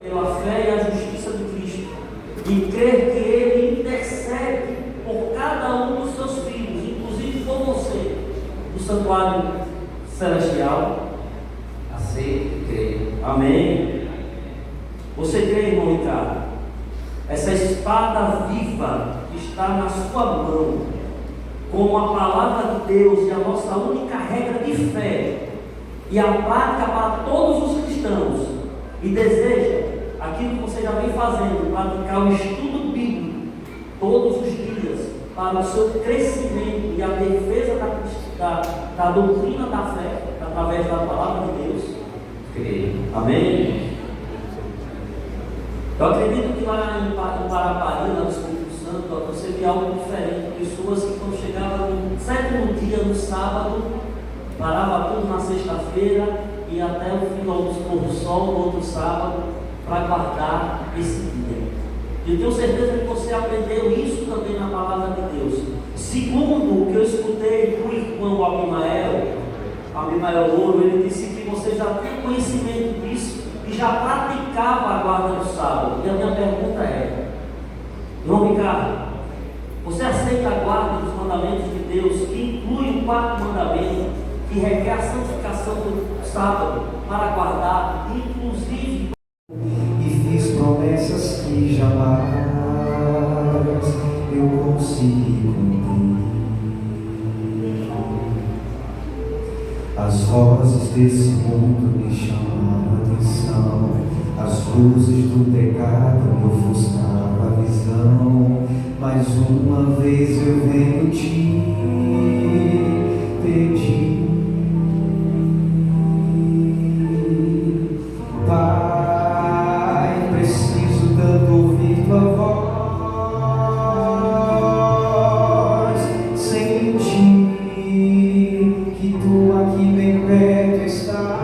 pela fé e a justiça de Cristo, e crer que Ele intercede por cada um dos seus filhos, inclusive por você, no santuário celestial. Aceite e creia. Amém? Você crê, irmão Ricardo? Essa espada viva que está na sua mão, como a palavra de Deus e a nossa única regra de fé e a prática para todos os cristãos, e deseja aquilo que você já vem fazendo, praticar o estudo bíblico todos os dias para o seu crescimento e a defesa da doutrina da fé através da palavra de Deus. Creio. Amém? Eu acredito que lá em Parapari, lá no Espírito Santo, você vê algo diferente. Pessoas que quando chegavam no sétimo dia, no sábado, parava tudo na sexta-feira e até o final do pôr do sol, no outro sábado, para guardar esse dia. Eu tenho certeza que você aprendeu isso também na palavra de Deus. Segundo o que eu escutei do irmão Abimael Louro, ele disse que você já tem conhecimento disso e já praticava a guarda do sábado. E a minha pergunta é: irmão Ricardo, você aceita a guarda dos mandamentos de Deus, que inclui o quarto mandamento, que requer a santificação do sábado para guardar, inclusive? E fiz promessas que jamais eu consegui cumprir. As rosas desse mundo me chamam a atenção, as luzes do pecado me ofuscaram a visão. Mais uma vez eu venho te pedir, Pai, preciso tanto ouvir tua voz, sentir que tu aqui bem perto estás.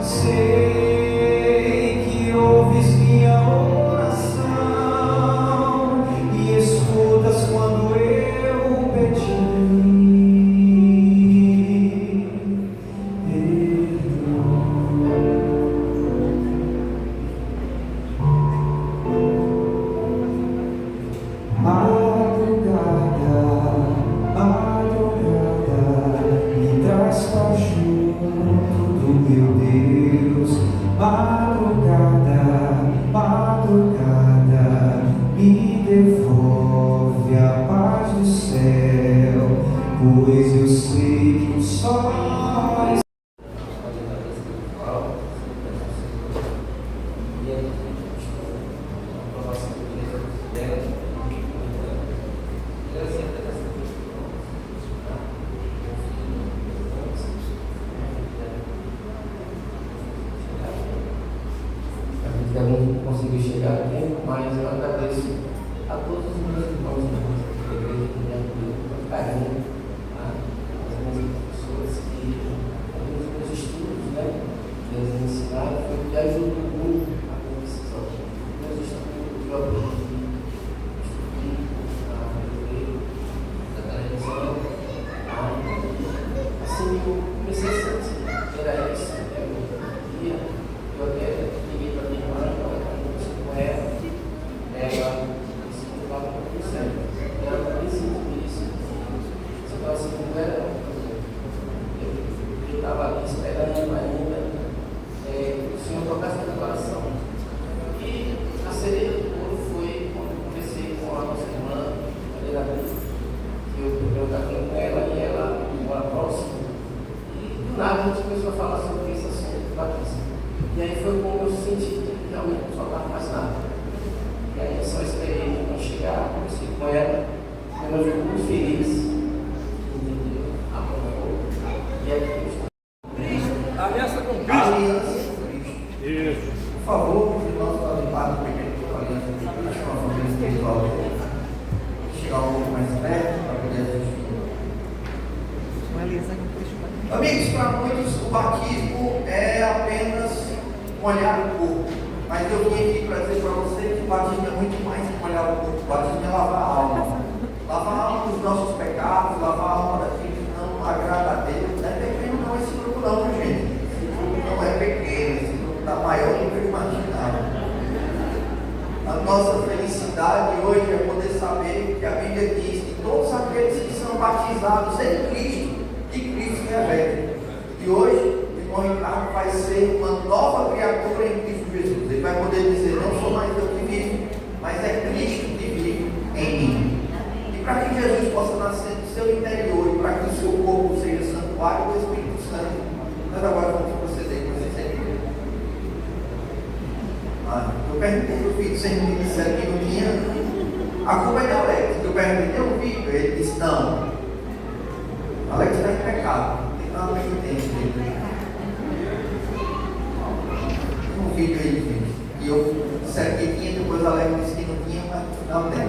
Sei que ouves minha oração e escutas quando eu pedir. Me traz pra junto do meu Deus. Madrugada, me devolve a paz do céu, pois eu sei que o sol eu não consegui chegar a tempo, mas eu agradeço a todos os meus irmãos e irmãs da igreja que me ajudam com carinho, as minhas professoras que, nos meus estudos, eles me ensinaram, foi que ajudou muito a minha decisão. Meus estudos, eu aprendi, estudei a igreja, da televisão, assim que eu comecei a sentir, era isso, eu até liguei para minha irmã, ela falava com você, ela também sentiu isso. Você estava assim, não era? Eu estava ali esperando ainda o Senhor tocasse no meu coração. E a cereja do bolo foi quando eu comecei com a nossa irmã, a Leila, que eu estava com ela e ela mora próximo. E do nada a gente começou a falar sobre esse assunto do batismo. E aí foi como eu senti que realmente não faltava mais nada. E aí eu só esperei não chegar, conversei com ela, ela ficou muito feliz, entendeu? Apoiou. E aí eu estou. Aliança com Cristo. Aliança com Cristo. Isso. Por favor, os irmãos podem parar do pequeno com a aliança com Cristo, com a família espiritual. Chegar um pouco mais perto para poder assistir. Amigos, para muitos o batismo é apenas molhar o corpo. Mas eu vim aqui para dizer para você que o batismo é muito mais que molhar o corpo. O batismo é lavar a alma. Lavar a alma dos nossos pecados, lavar a alma daquilo que não agrada a Deus. Não é pecado não esse grupo não, gente. Esse grupo imaginava. A nossa felicidade hoje é poder saber que a Bíblia diz que todos aqueles que são batizados em Cristo, que Cristo revela. E hoje, o irmão Ricardo vai ser uma nova criatura em Cristo Jesus. Ele vai poder dizer, não sou mais eu que vivo, mas é Cristo que vive em mim. E para que Jesus possa nascer no seu interior e para que o seu corpo seja santuário do Espírito Santo, nós agora vamos proceder com esse segredo. Eu perguntei no vídeo, vocês me disseram que não tinha. A culpa é de Alex. Eu perguntei, tem um vídeo? Ele disse, não. Alex está em pecado. Tem nada que entende dele. Tem um vídeo aí, gente. E eu disseram que tinha, depois Alex disse que não tinha, mas no final tem.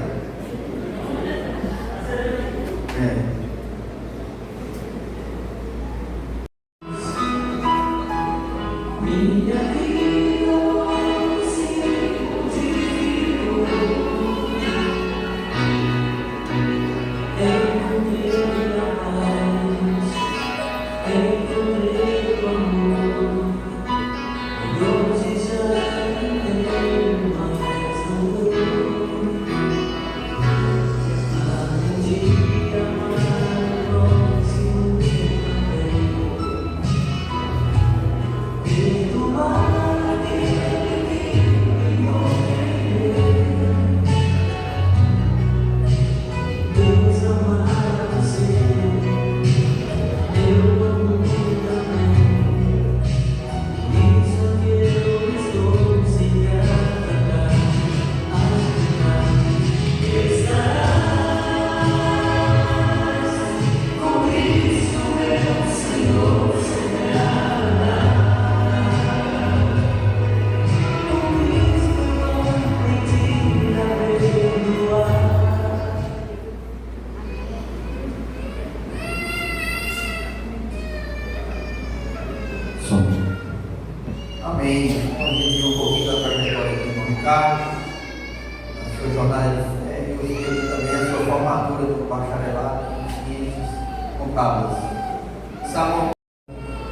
Amém. A gente viu um pouquinho da trajetória do irmão Ricardo, a sua jornada de fé, e hoje também a sua formatura do bacharelado em ciências contábeis. Salomão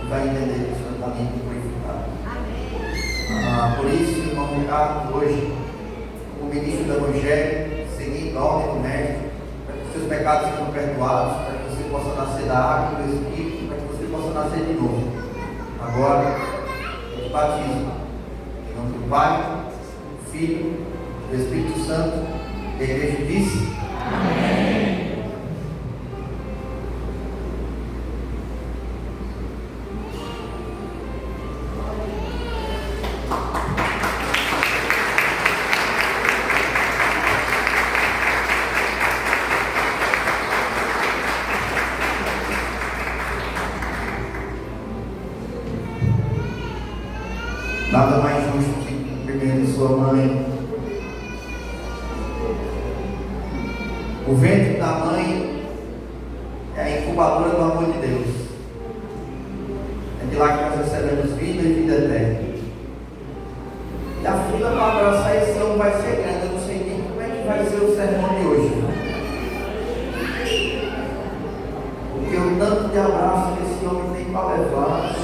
vai entender que o senhor está limpo e purificado. Por isso, irmão Ricardo, hoje, como ministro do Evangelho, seguindo a ordem do Mestre, para que os seus pecados sejam perdoados, para que você possa nascer da água e do Espírito, para que você possa nascer de novo. Agora, batismo. Em nome do Pai, do Filho, do Espírito Santo, e a igreja disse: Amém. Nada mais justo que primeiro sua mãe. O ventre da mãe é a incubadora do amor de Deus. É de lá que nós recebemos vida e vida eterna. E a fila para abraçar esse homem vai ser grande. Eu não sei nem como é que vai ser o sermão de hoje. Porque o tanto de abraço que esse homem tem para levar.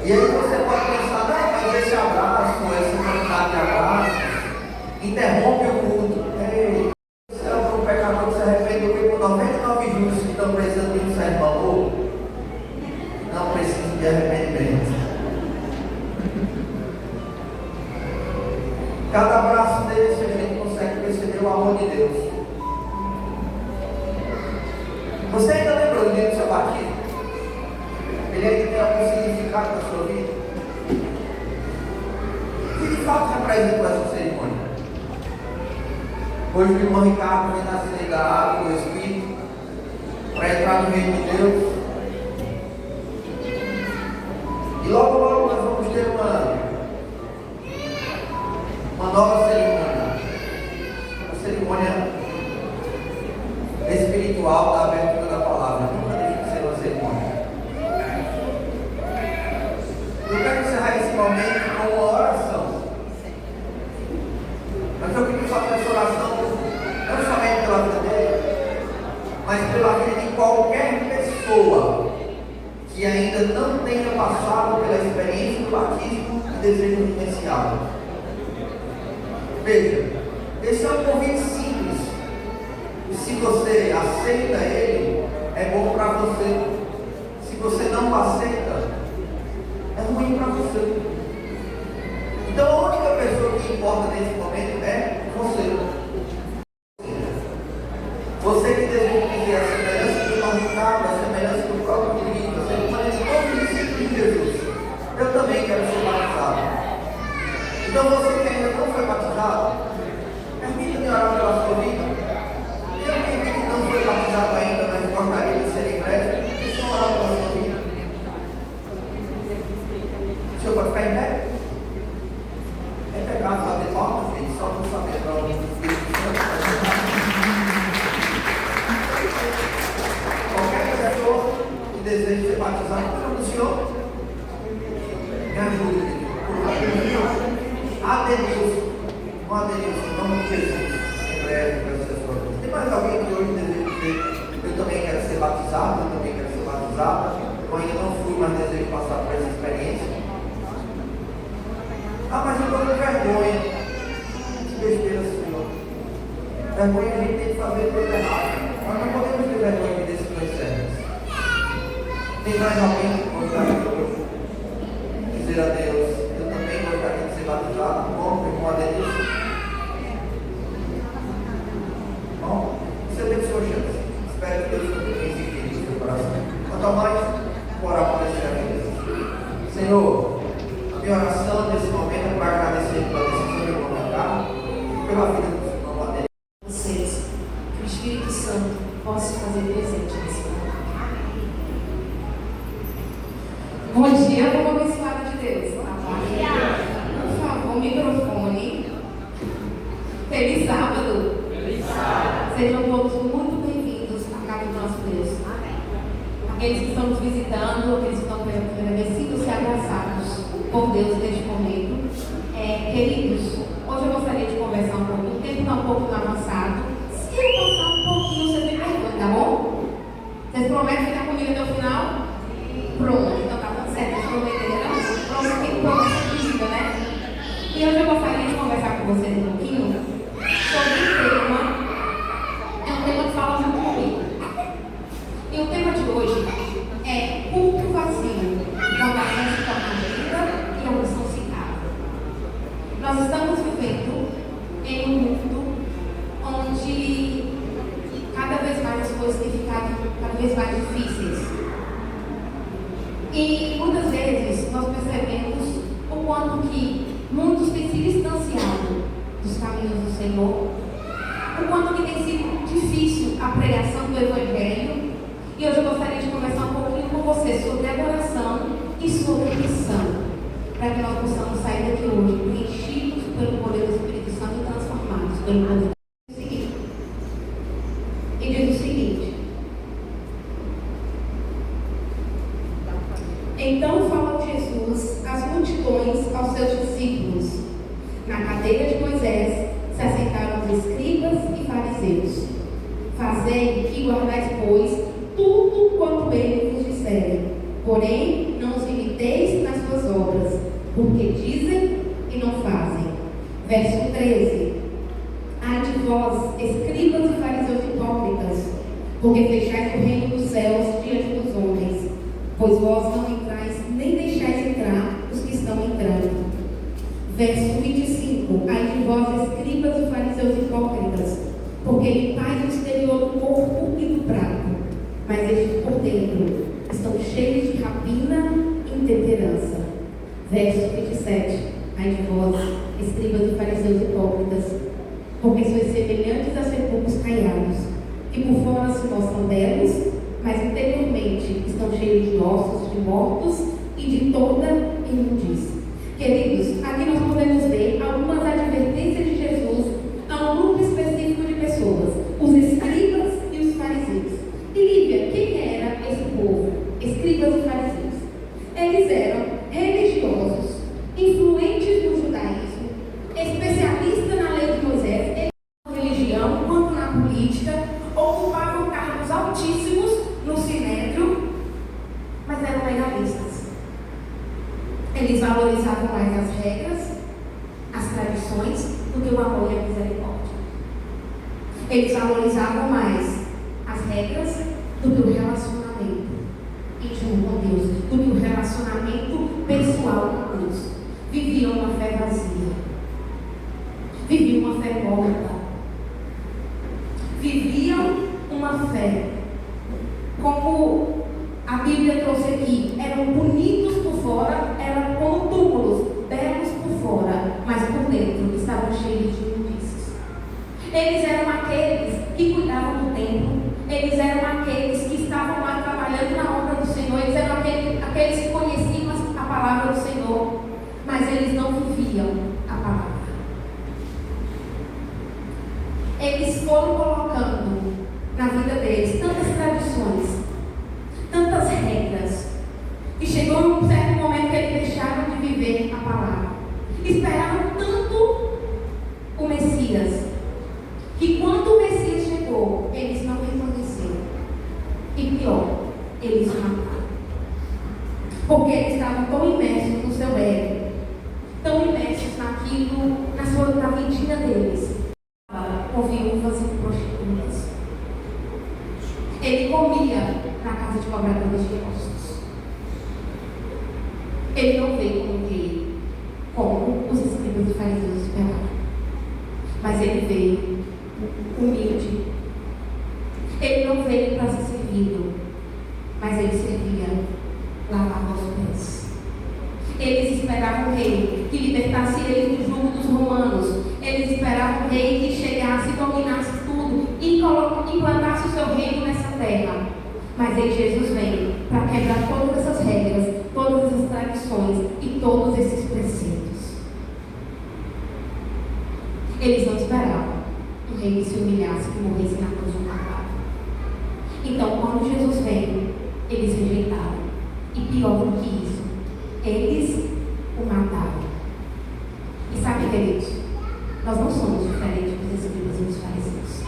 E aí você pode pensar, não, mas esse abraço, essa quantidade de abraços, interrompe o culto. Ei, se é um pecador que se arrepende, porque por 99 justos que estão precisando de um sermão, não precisam de arrependimento. Cada abraço desse a gente consegue perceber o amor de Deus. Você ainda lembrou do dia do seu batismo? Ele ainda tem algum significado na sua vida? O que de fato representa essa cerimônia? Hoje o irmão Ricardo vem nascer da água do Espírito para entrar no reino de Deus. E logo nós vamos ter uma nova cerimônia. Uma cerimônia espiritual da abertura da palavra. Nunca deixa de ser uma cerimônia. Eu quero encerrar esse momento com uma oração. Mas eu queria fazer essa oração não somente pela vida dele, mas pela vida de qualquer pessoa pessoa que ainda não tenha passado pela experiência do batismo e deseja vivenciá-lo. Veja, esse é um convite simples. E se você aceita ele, é bom para você. Se você não aceita, é ruim para você. Então a única pessoa que importa nesse momento é você. Você que deseja viver a semelhança do nosso Ricardo, a semelhança do próprio Cristo, a semelhança de todo o discípulo de Jesus. Eu também quero ser batizado. Então você que ainda não foi batizado, permita-me orar pela sua vida. Eu que não foi batizado ainda, mas gostaria de ser em breve, deixa eu orar pela sua vida. O senhor pode ficar em pé? É pecado fazer palmas, gente, só para saber para onde qualquer pessoa que deseja ser batizado pelo Senhor, me ajude, por favor. Adenilson, não Adenilson, em nome de Jesus, em breve, para essas coisas. Tem mais alguém que hoje deseja dizer, eu também quero ser batizado, eu também quero ser batizada, eu ainda não fui, mas desejo passar por essa experiência. Ah, mas eu estou com vergonha. Que besteira, Senhor. Vergonha a gente tem que fazer coisa errada. Nós não podemos ter vergonha desses dois servos. Tem mais alguém que gostaria de hoje dizer a Deus, eu também gostaria de ser batizado, como irmão Adenilson? Bom, você tem sua chance. Espero que Deus continue insistindo no seu coração. Quanto a mais, vou orar por esse vida. Senhor, a minha oração nesse momento é para agradecer pela decisão de colocar e pela vida do irmão Adenilson. Vocês, que o Espírito Santo possa fazer presente nesse momento. Bom dia, povo abençoado de Deus. Por favor, microfone. Feliz sábado. Sejam todos muito bem-vindos à casa do nosso Deus. Aqueles que estão nos visitando, aqueles que estão pela primeira vez, sintam-se abraçados por Deus neste momento. Queridos, hoje eu gostaria de conversar um pouco. O tempo está um pouco avançado. Se eu passar um pouquinho, vocês me perguntam, tá bom? Vocês prometem ficar comigo até o final? Pronto, então tá tudo certo. Vocês prometeram? Pronto, tem promessa física, né? E hoje eu gostaria de conversar com vocês um pouquinho sobre um tema. É um tema que fala muito comigo. E o tema de hoje é culto vazio, quando a gente se torna vida e a missão se acaba. Nós estamos vivendo em um mundo onde cada vez mais as coisas têm ficado cada vez mais difíceis. E muitas vezes nós percebemos o quanto que muitos têm se distanciado dos caminhos do Senhor, o quanto que tem sido difícil a pregação do Evangelho. E hoje eu gostaria de conversar um pouquinho com você sobre adoração e sobre missão, para que nós possamos sair daqui hoje preenchidos pelo poder do Espírito Santo e transformados pelo poder do Espírito. E diz o seguinte: então falou Jesus às multidões, aos seus discípulos. Na cadeira de Moisés se assentaram os escribas e fariseus. Fazei e guardais, pois, tudo quanto ele vos disser. Porém, não os imiteis nas suas obras, porque dizem e não fazem. Verso 13. Ai de vós, escribas e fariseus hipócritas, porque fechais o reino dos céus diante dos homens, pois vós não entrais, nem deixais entrar os que estão entrando. Verso 25. Ai de vós, escribas e fariseus hipócritas, porque limpais o exterior do corpo e do prato, mas estes por dentro estão cheios de rapina e intemperança. Verso 27. Ai de vós, escribas e fariseus hipócritas, porque sois semelhantes a sepulcros caiados, que por fora se mostram belos, mas interiormente estão cheios de ossos de mortos e de toda imundície. Queridos, aqui nós podemos ver algumas advertências de Jesus a um grupo específico de pessoas, os escribas e os fariseus. E Lívia, quem era esse povo? Escribas e fariseus. Eles eram religiosos, influentes no judaísmo, especialistas na lei de Moisés, eles na religião quanto na política, ocupavam cargos altíssimos no sinédrio Eles valorizavam mais as regras, as tradições, do que o amor e a misericórdia. Eles valorizavam mais as regras do que o relacionamento íntimo com Deus, do que o relacionamento pessoal com Deus. Viviam uma fé vazia. Viviam uma fé morta. Viviam uma fé, como a Bíblia trouxe aqui, eram bonitos por fora, eram como túmulos, belos por fora, mas por dentro estavam cheios de imundícias. Eles eram aqueles que cuidavam do templo, eles eram aqueles que estavam lá trabalhando na obra do Senhor, eles eram aqueles que conheciam a palavra do Senhor, mas eles não viviam a palavra. Eles foram colocando na vida deles tantas tradições, tantas regras, e chegou um certo momento que eles deixaram de viver a palavra. Esperaram tanto o Messias, que quando o Messias chegou, eles não reconheceram. E pior, eles o mataram. Porque eles estavam tão imersos no seu ego, tão imersos naquilo, na vidinha deles, com viúvas e prostitutas. Ele comia na casa de cobradores de impostos. Ele não veio como os escribas e fariseus esperavam, mas ele veio humilde. Ele não veio para ser servido, mas ele servia, lavava os pés. Eles esperavam o rei que libertasse eles do jugo dos romanos. Eles esperavam o rei que chegasse e dominasse tudo e implantasse o seu reino nessa terra. Mas aí Jesus vem para quebrar todas essas regras, todas essas tradições e todos esses preceitos. Eles não esperavam um rei que se humilhasse, que morresse na cruz do Calvário. Então, quando Jesus veio, eles rejeitaram. E pior do que isso, eles o mataram. E sabe, queridos, nós não somos diferentes dos escribas e dos fariseus.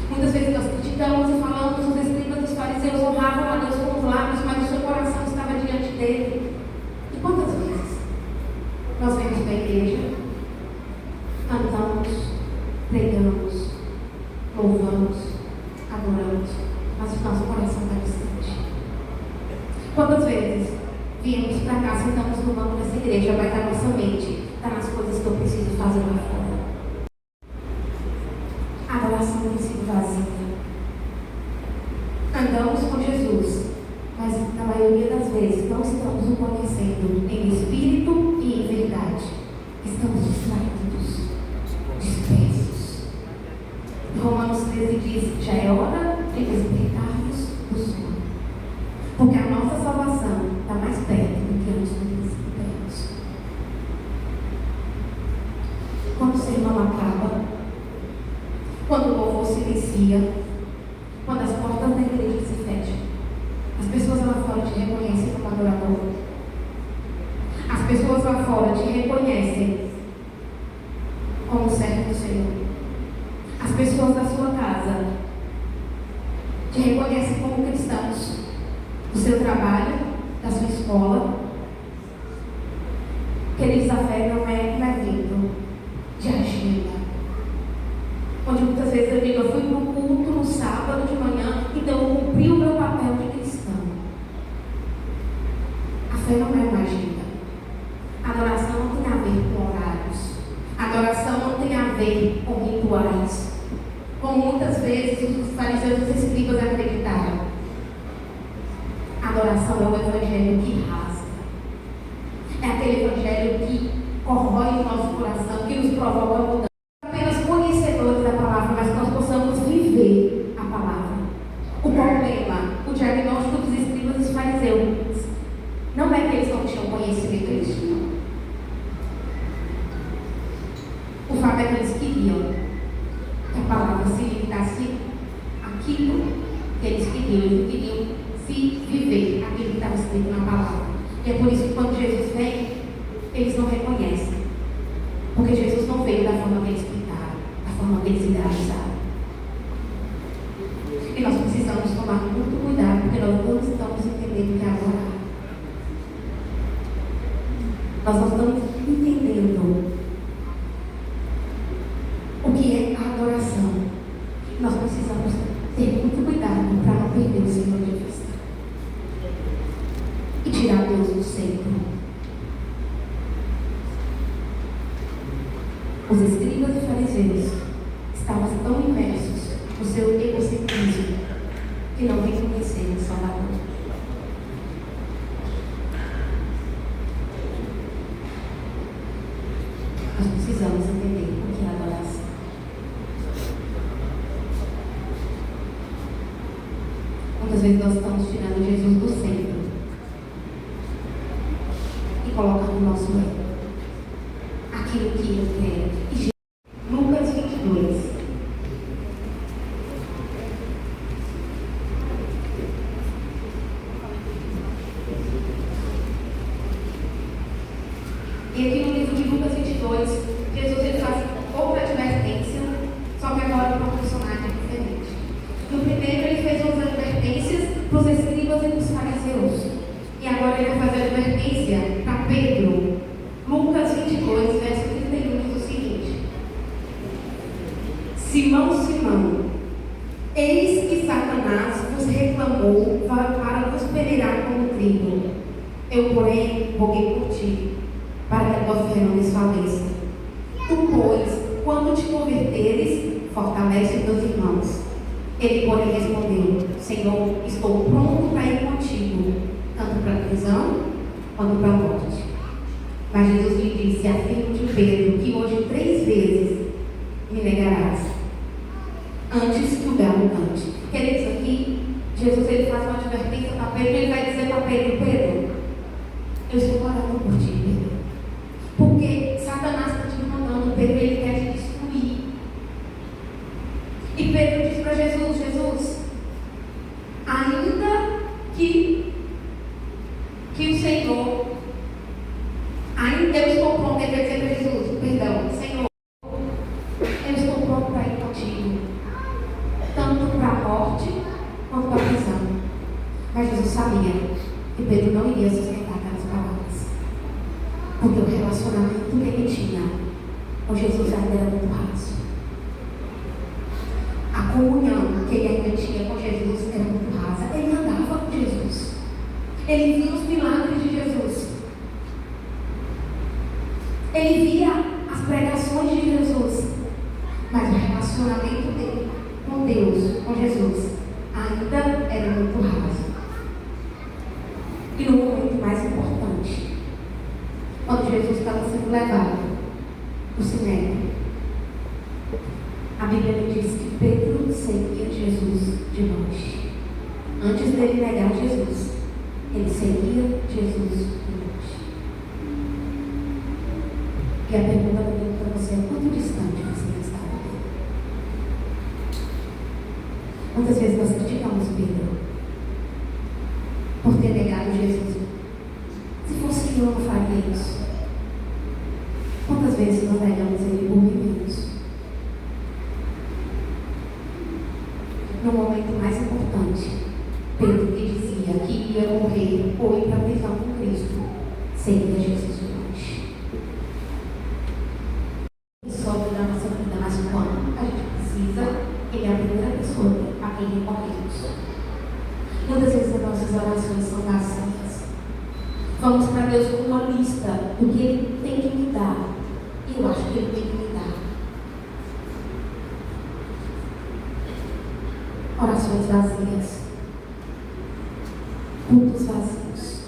Muitas vezes nós criticamos e falamos que os escribas e os fariseus honravam a Deus com os lábios, mas o seu coração estava diante dele. E quantas vezes nós vemos para a igreja, cantamos, pregamos, louvamos, adoramos, mas o nosso coração está distante? Quantas vezes viemos para cá, sentamos no banco dessa igreja, mas a nossa mente está nas coisas que eu preciso fazer lá fora? A adoração tem sido vazia. Andamos com Jesus, mas na maioria das vezes não estamos o conhecendo em espírito e em verdade. Estamos distraídos, dispersos. Romanos 13 diz: já é hora de despertarmos do sono, porque a nossa salvação está mais perto do que antes do princípio. Quando o sermão acaba, quando o louvor se inicia, quando as portas da igreja se fecham, as pessoas lá fora te reconhecem como adorador. As pessoas lá fora te reconhecem como servo do Senhor. As pessoas da sua casa te reconhecem como cristãos. Do seu trabalho, da sua escola. Queridos, a fé não é um evento de agenda, onde muitas vezes eu digo: eu fui para o culto no sábado de manhã, então eu cumpri o meu papel de cristão. A fé não é uma agenda. A adoração não tem a ver com horários. A adoração não tem a ver com rituais, como muitas vezes os fariseus e os escribas acreditaram. A adoração é o evangelho que rasga. É aquele evangelho que corrói o nosso coração, que nos provoca a mudança. Apenas conhecedores da palavra, mas que nós possamos viver a palavra. O problema, o diagnóstico dos escribas e dos fariseus, não é que eles não tinham conhecimento, eles tinham. O fato é que eles queriam que a palavra se limitasse àquilo que eles queriam se viver aquilo que estava escrito na palavra. E é por isso que quando Jesus vem, eles não reconhecem. Porque Jesus não veio da forma que eles pintaram, da forma que eles idealizaram. E nós precisamos tomar muito cuidado, porque nós não estamos entendendo o que é adorar. nós não estamos entendendo o que é a adoração. Nós precisamos ter muito cuidado para não perder o Senhor de vista e tirar Deus do centro. Os escribas e fariseus estavam tão imersos no seu egocentrismo que não reconheceram o Salvador. Nós precisamos entender o que é adoração. Muitas vezes nós estamos tirando Jesus do centro e colocando o nosso ego, aquilo que eu quero. Lucas 22. E aqui no livro de Lucas 22, Jesus ele faz outra advertência, só que agora para um personagem diferente. No primeiro ele fez umas advertências para os escribas e para os fariseus. E agora ele vai fazer advertência para Pedro. Lucas 22, verso 31 diz o seguinte: Simão, Simão, eis que Satanás vos reclamou para vos peneirar como trigo. Eu, porém, roguei por ti, para que a tua fé não desfaleça. Tu, pois, quando te converteres, fortalece os teus irmãos. Ele, porém, respondeu: Senhor, estou pronto para ir contigo, tanto para a prisão quanto para a morte. Mas Jesus lhe disse: afirmo-te, Pedro, que hoje 3 vezes me negarás, antes que o galo cante. Queridos, aqui, Jesus ele faz uma advertência para Pedro, ele vai dizer para Pedro: Pedro, eu estou orando por ti, Pedro. Porque Satanás está te mandando, Pedro, ele quer te destruir. E Pedro diz para Jesus: Jesus, ainda que o Senhor, ainda eu estou pronto, ele vai dizer para Jesus, perdão, Senhor, eu estou pronto para ir contigo, tanto para a morte quanto para a prisão. Mas Jesus sabia que Pedro não iria sustentar aquelas palavras, porque o relacionamento que ele tinha com Jesus ainda era muito raso. A comunhão que ele ainda tinha com Jesus era muito rasa. Ele andava com Jesus, ele via os milagres de Jesus, ele via as pregações de Jesus, mas o relacionamento dele com Deus, com Jesus, ainda era muito raso. E no momento mais importante, quando Jesus estava sendo levado para o sinédrio, a Bíblia me diz que Pedro seguia Jesus de longe. Antes dele negar Jesus, ele seguia Jesus de longe. E a pergunta que eu tenho para você é: quanto distante você está dele? Quantas vezes nós criticamos Pedro por ter negado Jesus? Se fosse eu, não faria isso. Quantas vezes nós negamos ele por menos? No momento mais importante, Pedro, que dizia que ia morrer ou ir para a prisão com Cristo, seguia Jesus de longe. Sobre da nossa vida, mas quando a gente precisa, ele é a primeira pessoa a quem recorremos. Muitas vezes as nossas orações são vazias. Vamos para Deus com uma lista do que Ele tem que me dar. E eu acho que Ele tem que me dar. Orações vazias, cultos vazios,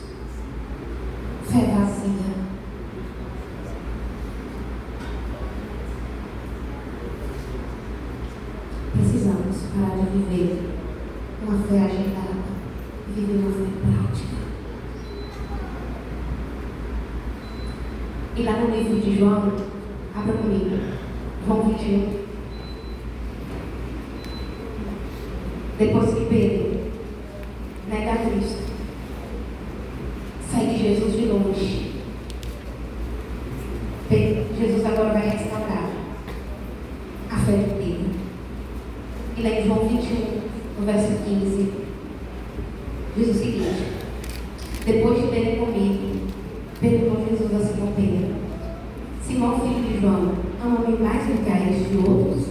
fé vazia. Precisamos parar de viver uma fé agitada e viver uma fé prática. E lá no livro de João, abra comigo, João 21. Depois que Pedro nega a Cristo, segue Jesus de longe, Jesus agora vai restaurar a fé de Pedro. E lá em João 21, no verso 15, diz o seguinte: depois de terem comido, perguntou Jesus a Simão Pedro: Simão, filho de João, ama-me mais do que a estes outros?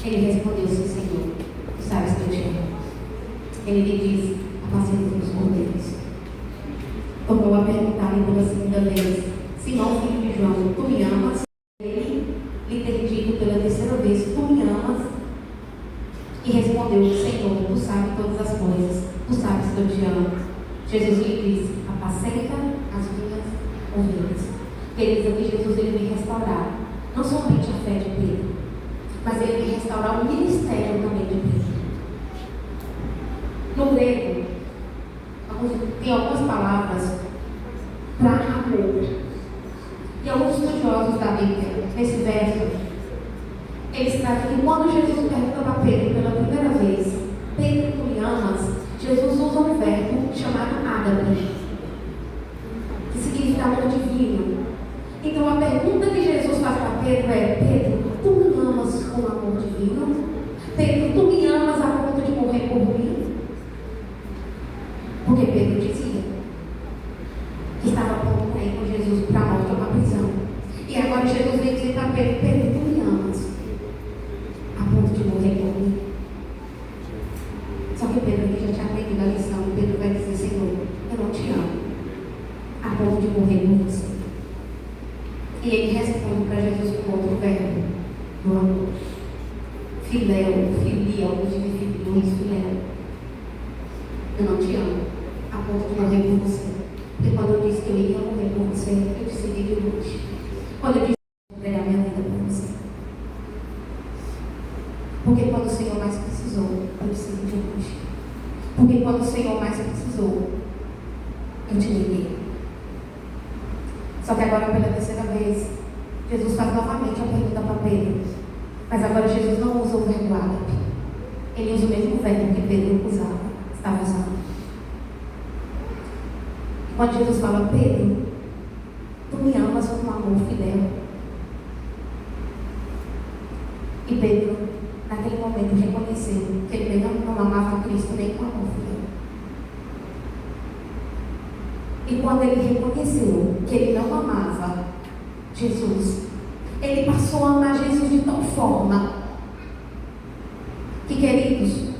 Ele respondeu: sim, Senhor, tu sabes que eu te amo. Ele lhe disse: apacenta os cordeiros. Tornou a perguntar-lhe pela segunda vez: Simão, filho de João, tu me amas? Ele lhe ter dito pela terceira vez: tu me amas? E respondeu: Senhor, tu sabes todas as coisas, tu sabes que eu te amo. Jesus lhe disse: apacenta as minhas ovelhas. Queridos, aqui Jesus ele vem restaurar não somente a fé de Pedro, mas ele vem restaurar o ministério também de Pedro. No grego, tem algumas palavras para amor. E alguns estudiosos da Bíblia, nesse verso, eles trazem que quando Jesus pergunta para Pedro pela primeira vez: Pedro, tu me amas? Jesus usa um verbo chamado ágape, que significa amor divino. Então a pergunta que Jesus faz para Pedro é: Pedro, tu me amas com amor divino? Pedro, tu me amas a ponto de morrer por mim? Porque Pedro dizia que estava pronto para ir com Jesus para a morte ou para a prisão. E agora Jesus vem dizer para Pedro: Pedro, tu me amas a ponto de morrer por mim? Só que Pedro aqui já tinha aprendido a lição. Pedro vai dizer: Senhor, eu não te amo a ponto de morrer por você. E ele responde para Jesus com outro verbo do amor: filéu, filial, filiões, filéu. Eu não te amo a ponto de morrer por você. Porque quando eu disse que eu iria morrer por você, eu te segui de longe. Quando eu disse que eu ia entregar minha vida por você. Porque quando o Senhor mais precisou, eu te segui de longe. Porque quando o Senhor mais precisou, eu te neguei. Só que agora, pela terceira vez, Jesus faz novamente a pergunta para Pedro. Mas agora Jesus não usa o verbo ágape. Ele usa o mesmo verbo que Pedro estava usando. Quando Jesus fala: Pedro, tu me amas com um amor fidel. E Pedro, naquele momento, reconheceu que ele não amava Cristo nem com amor fidel. E quando ele reconheceu que ele não amava Jesus, ele passou a amar Jesus de tal forma que, queridos,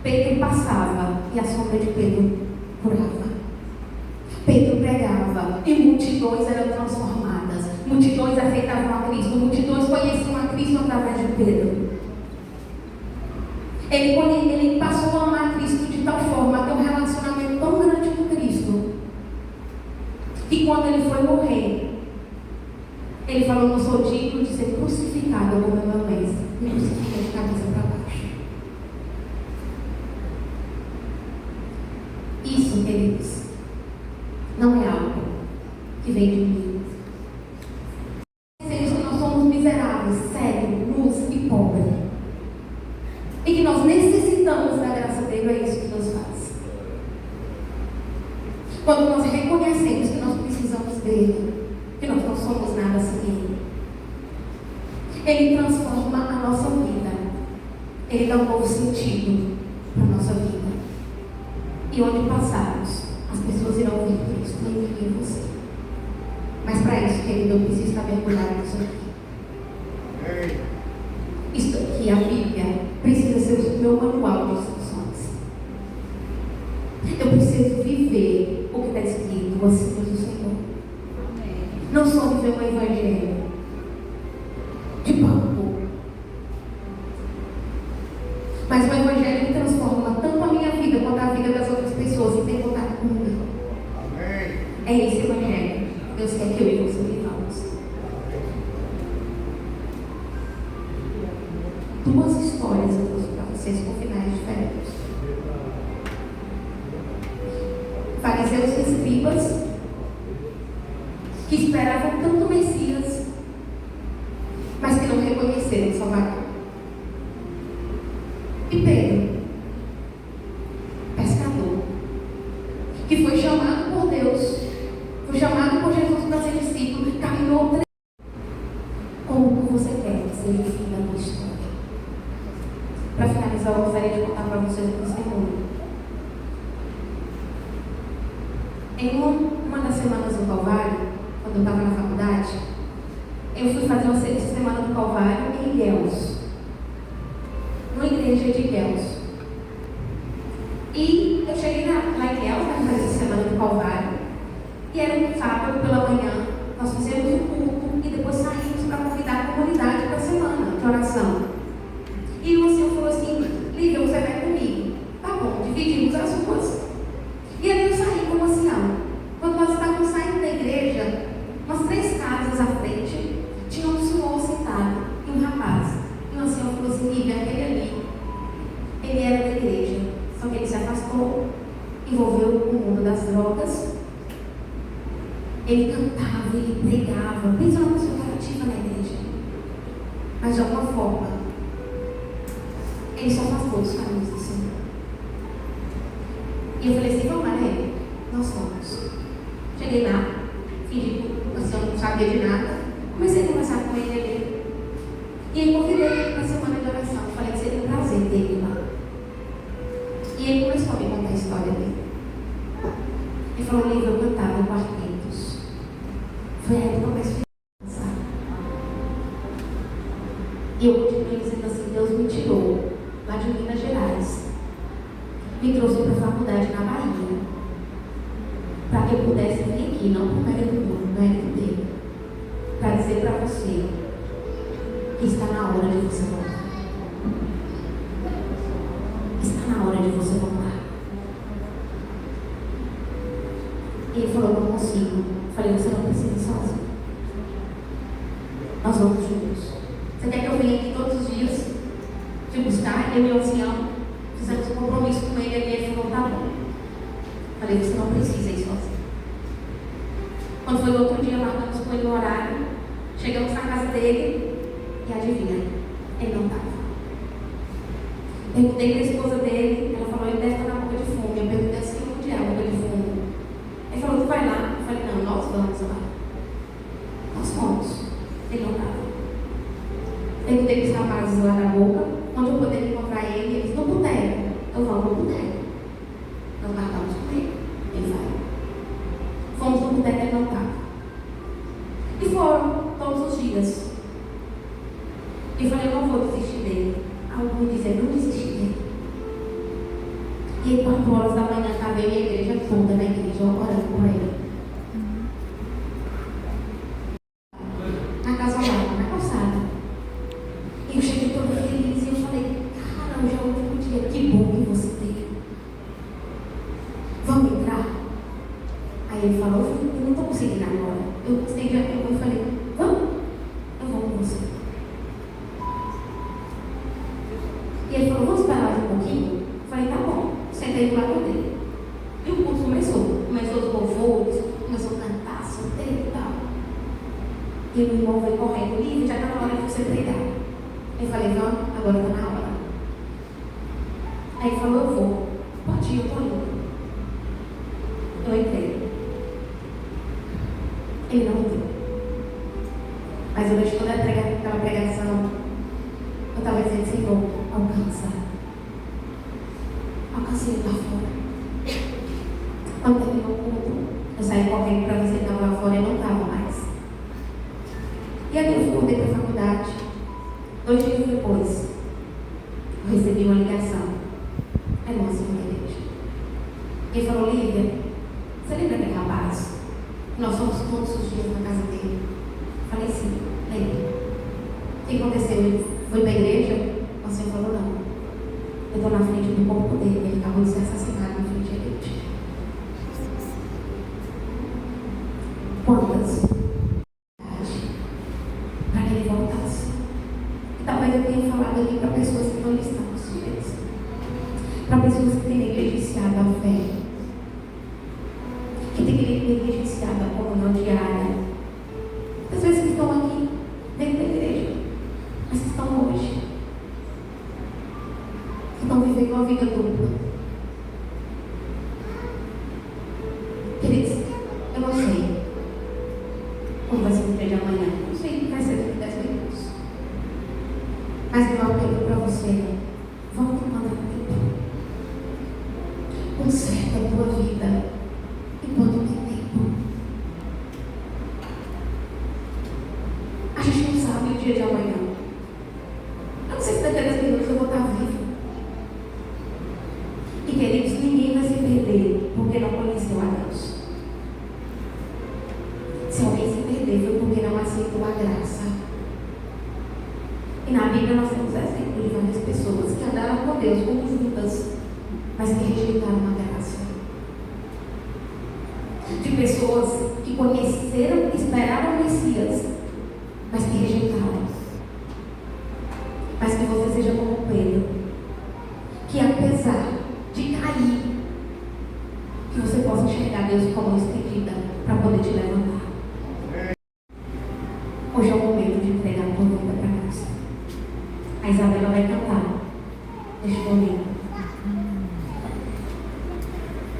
Pedro passava e a sombra de Pedro curava. Pedro pregava e multidões eram transformadas, multidões aceitavam a Cristo, multidões conheciam a Cristo através de Pedro. Ele passou a amar Cristo de tal forma, a ter um relacionamento tão grande com Cristo, que quando ele foi morrer, ele falou: não sou digno de ser crucificado como meu mestre. Me crucifica de cabeça para baixo. Isso, queridos, não é algo que vem de mim. Dizemos que nós somos miseráveis, cegos, nus e pobres. E que nós necessitamos da graça dele. É isso que Deus faz. Quando nós reconhecemos que nós precisamos dele, que nós não somos nada sem ele, ele transforma a nossa vida. Ele dá um novo sentido para a nossa vida. E onde passarmos, as pessoas irão ver Cristo em você. Mas para isso, querido, eu preciso estar mergulhado nisso aqui. Isso aqui, a Bíblia, precisa ser o meu manual de instruções. Eu preciso viver o que está escrito, assim diz o Senhor. Não só viver um evangelho de papo, mas um evangelho que transforma tanto a minha vida quanto a vida das outras pessoas e tem contato comigo. É esse evangelho. Deus quer que eu e você vivamos. Duas histórias eu trouxe para vocês com finais diferentes. Fariseus e escribas que esperavam tanto o Messias, mas que não reconheceram o Salvador. E Pedro, pescador, que foi chamado por Deus, foi chamado por Jesus para ser discípulo, caminhou 3 Como você quer que seja o fim da tua história? Para finalizar, eu gostaria de contar para vocês um testemunho. Em uma das semanas do Calvário, quando eu estava na faculdade, eu fui fazer uma semana do Calvário em Ilhéus, numa igreja de Ilhéus. E eu cheguei lá em Ilhéus, para fazer essa semana do Calvário, e era um sábado pela manhã, nós fizemos um culto e depois saímos para convidar a comunidade para a semana de oração. E o Senhor falou assim: Lívia, você vai comigo. Tá bom, dividimos as ruas. E ali eu saí como ancião. Quando nós estávamos saindo da igreja, umas 3 casas à frente, tinha um senhor sentado e um rapaz. E o ancião falou assim: Lívia, aquele ali, ele era da igreja, só que ele se afastou, envolveu o mundo das drogas. Ele cantava, ele pregava, pensa numa pessoa ativa na igreja, mas de alguma forma ele se afastou dos caminhos do Senhor. E eu falei assim: vamos lá, né? Nós fomos. Cheguei lá, fingi que o senhor não sabia de nada, comecei a conversar com ele ali. E aí convidei ele para a semana de oração. Falei que seria um prazer ter ele lá. E ele começou a me contar a história dele. Ele falou: Lívia, eu cantava em quartetos. Foi a época mais feliz. E eu continuei dizendo assim: Deus me tirou lá de Minas Gerais, me trouxe para a faculdade na Bahia, para que eu pudesse vir aqui, não por mérito meu, por mérito dele, para dizer para você que está na hora de você voltar. Está na hora de você voltar. E ele falou: não consigo. Eu falei: você não precisa ir sozinho. Nós vamos juntos. Você quer que eu venha aqui todos os dias te buscar? Eu e o ancião fizemos um compromisso com ele ali. Ele falou: tá bom. Eu falei: você não precisa ir sozinho. Quando foi no outro dia, marcamos com ele no horário, chegamos na casa dele e adivinha, ele não estava. Perguntei para a esposa dele, ela falou: ele deve estar na boca de fumo. Eu perguntei assim: onde é a boca de fumo? Ele falou: tu vai lá? Eu falei: não, nós vamos lá. Nós fomos. Ele não estava. Perguntei para os rapazes lá na boca, onde eu poderia encontrar ele. Eles: no boteco. Eu vou no boteco. Nós marcamos com ele. Ele vai. Fomos no boteco, ele não estava. E foram todos os dias. E eu falei: eu não vou desistir dele. Alguns dizem: não desistir dele. E aí, 4 horas da manhã, estava eu e a igreja toda na igreja, orando por ele. Na casa lá, na calçada. E eu cheguei toda feliz e eu falei: cara, hoje é o último dia, que bom que você tem. Vamos entrar? Aí ele falou: eu não estou conseguindo agora. Eu estendi a mão e falei: vamos? Eu vou com você. E ele falou: vamos esperar mais um pouquinho? Eu falei: tá bom. Sentei do lado dele. E o culto começou. Começou os louvores, começou a cantar, solteiro e tal. E o irmão veio correndo: Lívia, já está na hora de você pregar. Eu falei: vamos, agora está na hora. Aí ele falou: eu vou. Pode ir, eu estou indo. Eu entrei. Ele não entrou. Mas eu deixei toda aquela pregação. Eu estava dizendo: Senhor, alcança. Alcancei lá fora. Quando terminou o culto, eu saí correndo para ver se ele estava lá fora e não estava mais. E aí eu voltei para a faculdade. 2 dias depois, eu recebi uma ligação. Era uma senhora da igreja. Ele falou: Lívia, você lembra daquele rapaz? Nós fomos todos os dias na casa dele. Falei: sim, lembro. O que aconteceu? Ele foi para a igreja? O senhor falou: não. Eu estou na frente do corpo dele, ele acabou de ser assassinado na frente da igreja. Quantas? Para que ele voltasse. E talvez eu tenha falado aqui para pessoas que não estão sujeitas, para pessoas que têm negligenciado a fé, que têm negligenciado a comunhão diária. Às vezes que estão aqui dentro da igreja, mas que estão hoje, que estão vivendo uma vida dupla. Queridos, eu não sei como vai ser o dia de amanhã. Não sei o que vai ser daqui a 10 minutos. Mas eu apelo para você: volta quando há tempo. Conserta a tua vida enquanto tem tempo. queridos, ninguém vai se perder porque não conheceu a Deus. Se alguém se perder foi porque não aceitou a graça. E na Bíblia nós temos exemplo de várias pessoas que andaram com Deus como juntas, mas que rejeitaram a graça. De pessoas que conheceram, esperaram o Messias, mas que rejeitaram. Mas que você seja como Pedro, que apesar de cair, que você possa enxergar Deus com a mão estendida para poder te levantar. Hoje é o momento de entregar a tua vida para Cristo. A Isabela vai cantar neste momento.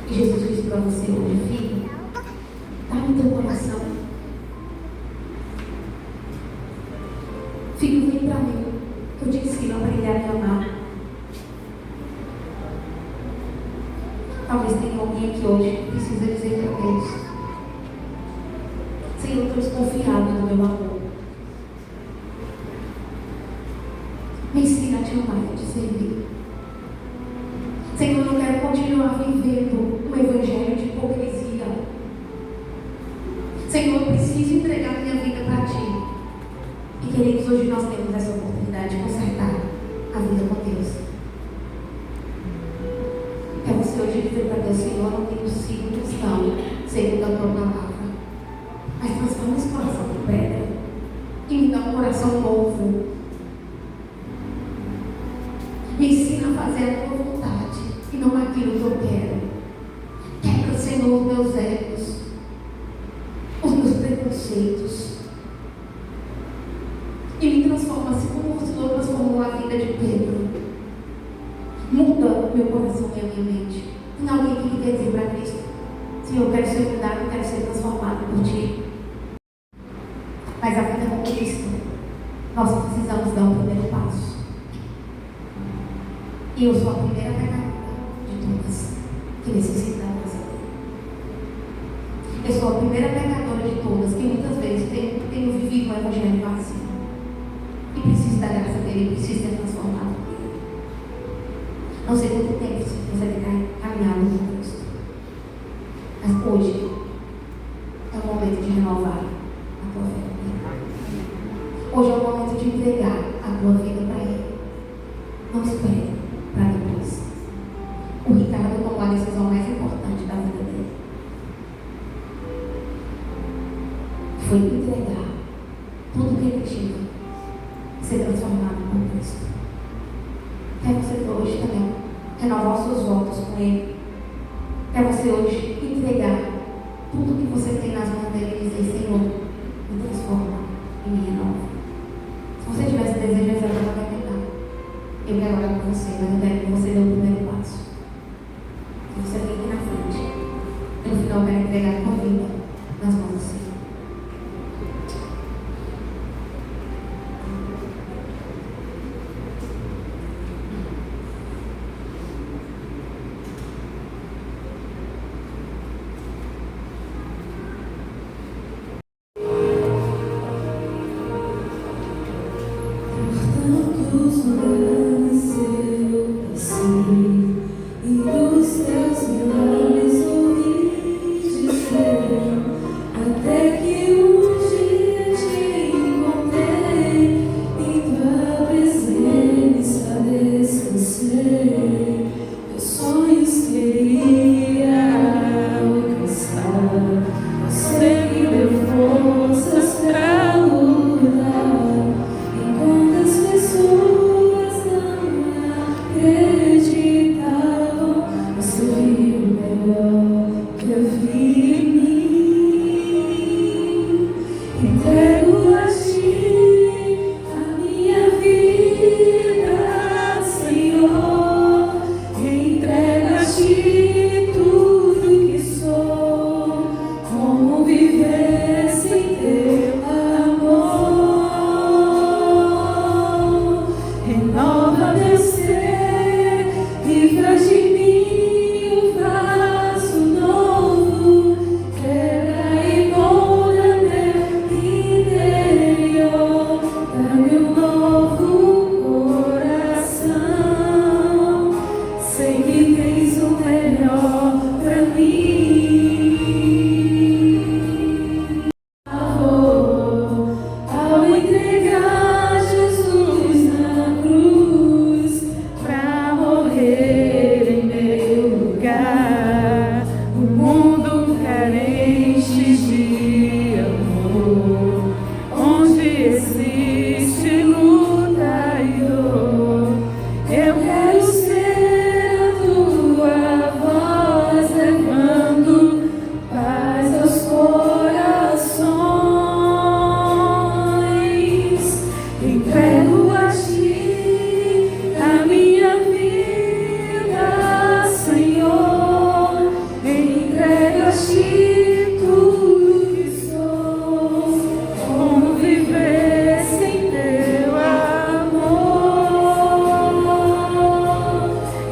E Jesus disse para você hoje, filho, dá-me teu coração. Filho, vem para mim, que eu te ensino a aprender a me amar. Talvez tenha alguém aqui hoje que precisa dizer para Deus: Senhor, eu estou desconfiado do meu amor. Me ensina a te amar e a te servir. Senhor, eu não quero continuar vivendo um evangelho de hipocrisia. Senhor, eu preciso entregar minha vida para Ti. E queridos, hoje nós temos essa oportunidade de consertar a vida com Deus. É você hoje dizer para Deus: Senhor, eu não tenho sido cristão segundo a Tua palavra, mas transforma esse coração em pedra e me dá um coração novo. Me ensina a fazer a Tua vontade e não aquilo que eu quero. Quebra, Senhor, os meus egos, os meus preconceitos, e me transforma assim como o Senhor transformou a vida de Pedro. Muda meu coração e a minha mente. Tem alguém que quer dizer para Cristo: Senhor, eu quero ser mudado, eu quero ser transformado por Ti. Mas a vida com Cristo, nós precisamos dar o primeiro passo. E eu sou a primeira pecadora de todas que necessita da graça dele. Eu sou a primeira pecadora de todas que muitas vezes tenho vivido um evangelho vazio. E preciso da graça dele, preciso ser transformado por ele. Não sei quanto tempo você tem caminhado com Cristo, mas hoje é o momento de renovar a tua vida. Hoje é o momento de entregar a tua vida para Ele. Não espere para depois. O Ricardo tomou a decisão mais importante da vida dele. Foi entregar tudo que ele tinha, ser transformado por Cristo. Quer você hoje também renovar os seus votos com Ele? Quer você hoje entregar tudo que você tem nas mãos dele e dizer: Senhor, me transforma e me renova? Se você tivesse desejo, essa não vai pegar. Eu quero orar com você, mas eu quero que você dê o primeiro passo. Que você vem aqui na frente. E no final eu quero entregar a tua vida nas mãos do Senhor. Sei que tens um melhor pra mim. Ao entregar Jesus na cruz pra morrer em meu lugar, o mundo carente de amor, onde existe luta e dor, eu quero ser a tua voz, levando paz aos corações. Entrego a ti a minha vida, Senhor. Entrego a ti tudo que sou. Como viver sem teu amor?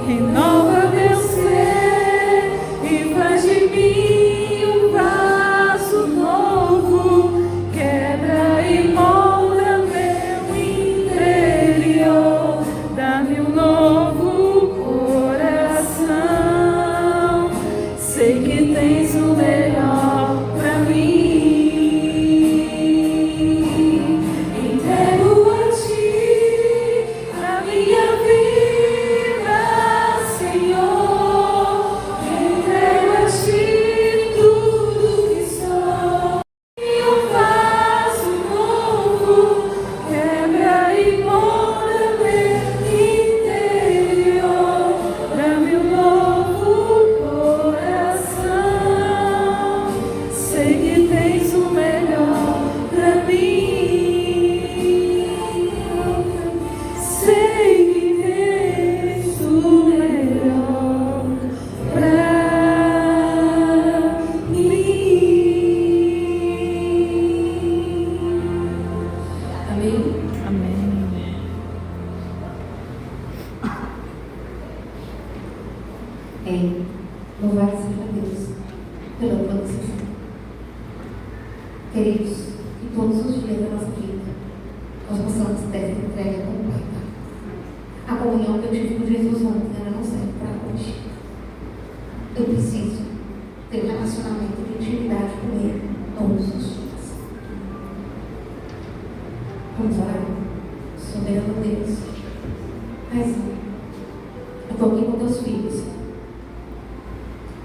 Renova meu ser e faz de mim um vaso novo. Quebra e molda meu interior. Dá-me um novo coração. Sei que tens o melhor pra mim. Entrego a ti a minha vida, Senhor. Entrego a ti tudo que sou. E um vaso novo, quebra e molda meu interior. Dá-me um novo coração. Sei que tens o melhor pra mim. Sei que tens o melhor pra mim. Amém? Amém. Louvado seja Deus pela proteção. Queridos, que todos os dias da nossa vida nós possamos ter essa entrega completa. A comunhão que eu tive com Jesus ontem, ela não serve para hoje. Eu preciso ter um relacionamento de intimidade com Ele todos os dias. Vamos orar. Soberano Deus, Paizinho, eu estou aqui com teus filhos.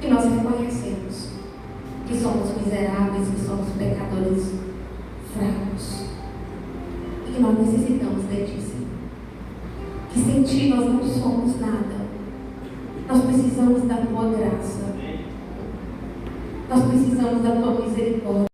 E nós reconhecemos que somos miseráveis, que somos pecadores fracos. E que nós necessitamos de Ti, Senhor. Que sem Ti nós não somos nada. Nós precisamos da Tua graça. Nós precisamos da Tua misericórdia.